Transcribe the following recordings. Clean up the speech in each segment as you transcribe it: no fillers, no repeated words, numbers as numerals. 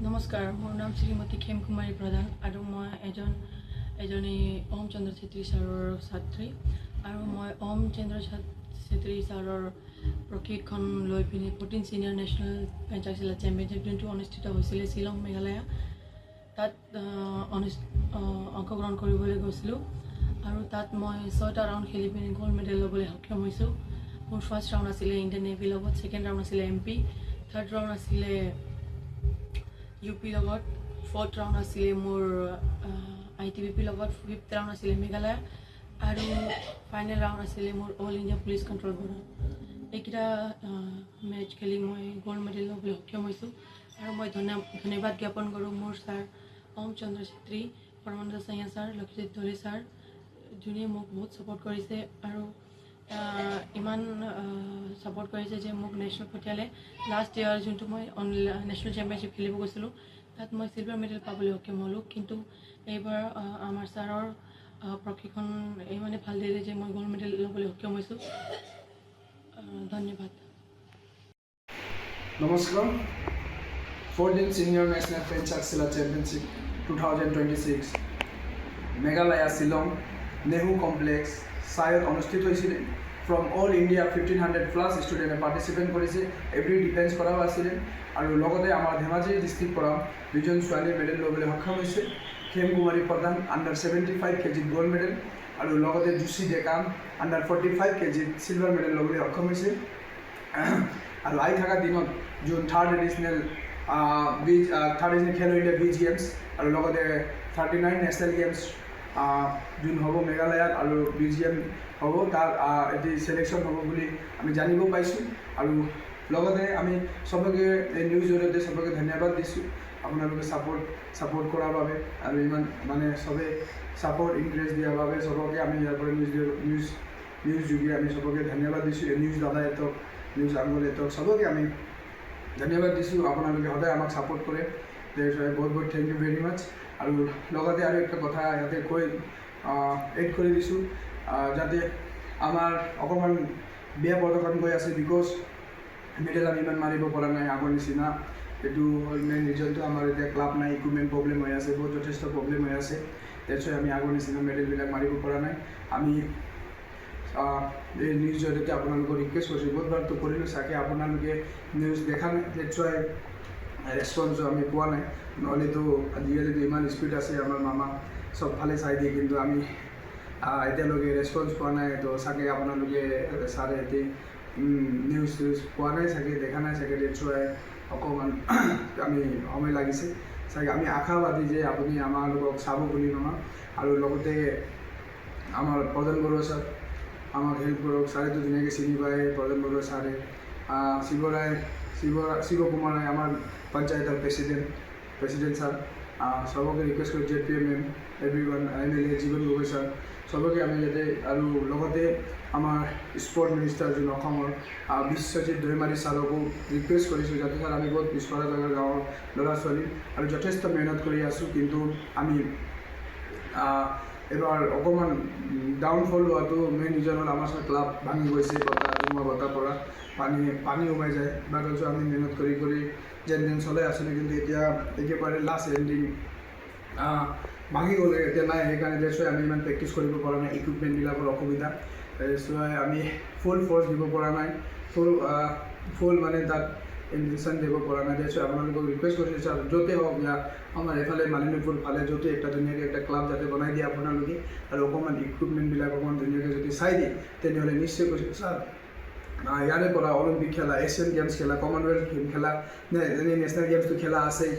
নমস্কাৰ, মোৰ নাম শ্ৰীমতী খেম কুমাৰী প্ৰধান আৰু মই এজনী ওম চন্দ্ৰ ছেত্ৰী ছাৰৰ ছাত্ৰী আৰু মই ওম চন্দ্ৰ ছেত্ৰী ছাৰৰ প্ৰশিক্ষণ লৈ পিনি 14 ছিনিয়ৰ নেশ্যনেল পেঞ্চাকচিলা চেম্পিয়নশ্বিপ যোনটো অনুষ্ঠিত হৈছিলে শ্বিলং মেঘালয়া তাত অংশগ্ৰহণ কৰিবলৈ গৈছিলোঁ আৰু তাত মই 6টা ৰাউণ্ড খেলি পিনি গ'ল্ড মেডেল ল'বলৈ সক্ষম হৈছোঁ। মোৰ ফাৰ্ষ্ট ৰাউণ্ড আছিলে ইণ্ডিয়ান নেভিৰ লগত, ছেকেণ্ড ৰাউণ্ড আছিলে MP, থাৰ্ড ৰাউণ্ড আছিলে UP লগত, ফৰ্থ ৰাউণ্ড আছিলে মোৰ ITBP লগত, ফিফথ ৰাউণ্ড আছিলে মেঘালয় আৰু ফাইনেল ৰাউণ্ড আছিলে মোৰ অল ইণ্ডিয়া পুলিচ কণ্ট্ৰল বৰ্ডৰ। এইকেইটা মেচ খেলি মই গ'ল্ড মেডেল ল'বলৈ সক্ষম হৈছোঁ আৰু মই ধন্যবাদ জ্ঞাপন কৰোঁ মোৰ ছাৰ ওম চন্দ্ৰ ছেত্ৰী, পৰমানন্দ চাইয়া ছাৰ, লক্ষিত ধলে ছাৰ, যোনে মোক বহুত ছাপোৰ্ট কৰিছে আৰু ইমান ছাপোৰ্ট কৰিছে যে মোক নেশ্যনেল পঠিয়ালে। লাষ্ট ইয়াৰ যোনটো মই নেশ্যনেল চেম্পিয়নশ্বিপ খেলিব গৈছিলোঁ তাত মই চিলভাৰ মেডেল পাবলৈ সক্ষম হ'লোঁ, কিন্তু এইবাৰ আমাৰ ছাৰৰ প্ৰশিক্ষণ ইমানে ভাল দিলে যে মই গ'ল্ড মেডেল ল'বলৈ সক্ষম হৈছোঁ। ধন্যবাদ। নমস্কাৰ। 14 senior national pencak silat championship 2026 Meghalaya Shillong NEHU complex চাইত অনুষ্ঠিত হৈছিলে। ফ্ৰম অল ইণ্ডিয়া 1500+ ষ্টুডেণ্টে পাৰ্টিচিপেট কৰিছে, এভৰি ডিফেন্স কৰাও আছিলে আৰু লগতে আমাৰ ধেমাজি ডিষ্ট্ৰিক্ট পৰা দুজন ছোৱালীয়ে মেডেল ল'বলৈ সক্ষম হৈছে। খেম কুমাৰী প্ৰধান আণ্ডাৰ 75 kg গ'ল্ড মেডেল আৰু লগতে জুচি ডেকাম আণ্ডাৰ 45 kg চিলভাৰ মেডেল ল'বলৈ সক্ষম হৈছে। আৰু আহি থকা দিনত যোন থাৰ্ড এডিশ্যনেল খেলো ইণ্ডিয়া বিচ গেমছ আৰু লগতে 39 নেশ্যনেল গেমছ যোন হ'ব মেঘালয়াত আৰু বিচ গেম হ'ব, তাৰ এটি ছিলেকশ্যন হ'ব বুলি আমি জানিব পাইছোঁ আৰু লগতে আমি চবকে এই নিউজ জৰিয়তে চবকে ধন্যবাদ দিছোঁ আপোনালোকে ছাপোৰ্ট কৰাৰ বাবে আৰু ইমান মানে চবে ছাপোৰ্ট ইনকাৰেজ দিয়াৰ বাবে চবকে আমি ইয়াৰ পৰা নিউজ যোগে আমি চবকে ধন্যবাদ দিছোঁ। নিউজ দাদাহঁতক, নিউজ আঙুলিহঁতক চবকে আমি ধন্যবাদ দিছোঁ। আপোনালোকে সদায় আমাক ছাপোৰ্ট কৰে, বহুত থেংক ইউ ভেৰি মাছ। আৰু লগতে আৰু একটা কথা ইয়াতে কৈ এড কৰি দিছোঁ যাতে আমাৰ অকণমান বেয়া প্ৰদৰ্শন গৈ আছে, বিকজ মেডেল আমি ইমান মাৰিব পৰা নাই আগৰ নিচিনা। এইটো হ'ল মেইন ৰিজনটো, আমাৰ এতিয়া ক্লাব নাই, ইকুইপমেণ্ট প্ৰব্লেম হৈ আছে, বহুত যথেষ্ট প্ৰব্লেম হৈ আছে। তাৰপিছত আমি আগৰ নিচিনা মেডেলবিলাক মাৰিব পৰা নাই। আমি এই নিউজ জৰিয়তে আপোনালোকক ৰিকুৱেষ্ট কৰিছোঁ, বহুতবাৰতো কৰিলোঁ, চাগে আপোনালোকে নিউজ দেখা নাই, নিশ্চয় ৰেছপন্সো আমি পোৱা নাই। নহ'লেতো আজিকালিতো ইমান স্পীড আছে, আমাৰ মামা চবফালে চাই দিয়ে, কিন্তু আমি এতিয়ালৈকে ৰেছপন্স পোৱা নাই। তো চাগে আপোনালোকে ছাৰে এতিয়া নিউজ পোৱা নাই চাগে, দেখা নাই চাগে, নিশ্চয় অকণমান আমি সময় লাগিছে চাগে। আমি আশাবাদী যে আপুনি আমালোকক চাব বুলি মামা, আৰু লগতে আমাৰ প্ৰধান বৰুৱা ছাৰ আমাক হেল্প কৰক। ছাৰেতো ধুনীয়াকৈ চিনি পায়, প্ৰধান বৰুৱা ছাৰে, শিৱকুমাৰ ৰায় আমাৰ পঞ্চায়তৰ প্ৰেচিডেণ্ট ছাৰ, চবকে ৰিকুৱেষ্ট কৰোঁ, JPM এভৰিৱান, MLA জীৱন গগৈ ছাৰ, চবকে আমি যাতে, আৰু লগতে আমাৰ স্পৰ্ট মিনিষ্টাৰ যোন অসমৰ বিশ্বজিৎ দৈমাৰী ছাৰকো ৰিকুৱেষ্ট কৰিছোঁ যাতে ছাৰ আমি বহুত পিছপৰা জেগাৰ গাঁৱৰ ল'ৰা ছোৱালী আৰু যথেষ্ট মেহনত কৰি আছোঁ, কিন্তু আমি এবাৰ অকণমান ডাউনফল হোৱাটো মেইন ৰিজন হ'ল আমাৰ ক্লাব ভাঙি গৈছে, বতাহ পৰা পানী সোমাই যায়। বাকী আমি মেহনত কৰি যেন চলাই আছিলোঁ, কিন্তু এতিয়া একেবাৰে লাষ্ট এণ্ডিং ভাঙি গ'লে, এতিয়া নাই। সেইকাৰণে নিশ্চয় আমি ইমান প্ৰেক্টিছ কৰিব পৰা নাই, ইকুইপমেণ্টবিলাকৰ অসুবিধা, নিশ্চয় আমি ফুল ফ'ৰ্চ দিব পৰা নাই, ফুল মানে তাত ইনজেকশ্যন দিব পৰা নাই। নিশ্চয় আপোনালোকক ৰিকুৱেষ্ট কৰিছোঁ ছাৰ, য'তে হওক ইয়াত আমাৰ এইফালে মালিনীপুৰ ফালে য'তে একটা ধুনীয়াকৈ একটা ক্লাব যাতে বনাই দিয়ে আপোনালোকে, আৰু অকণমান ইকুইপমেণ্টবিলাক অকণমান ধুনীয়াকৈ যদি চাই দিয়ে তেনেহ'লে নিশ্চয় কৈছোঁ ছাৰ ইয়াৰে পৰা অলিম্পিক খেলা, এছিয়ান গেমছ খেলা, কমনৱেলথ গেম খেলা, এনে নেশ্যনেল গেমছটো খেলা আছেই,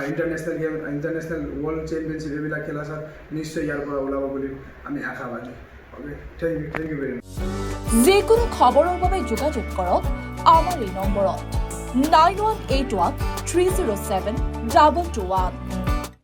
ইণ্টাৰনেশ্যনেল ৱৰ্ল্ড চেম্পিয়নশ্বিপ এইবিলাক খেলা ছাৰ নিশ্চয় ইয়াৰ পৰা ওলাব বুলি আমি আশাবাদী। অ'কে, থেংক ইউ ভেৰি মাছ। যিকোনো খবৰৰ বাবে যোগাযোগ কৰক আমাৰ এই নম্বৰত 9181 307 221।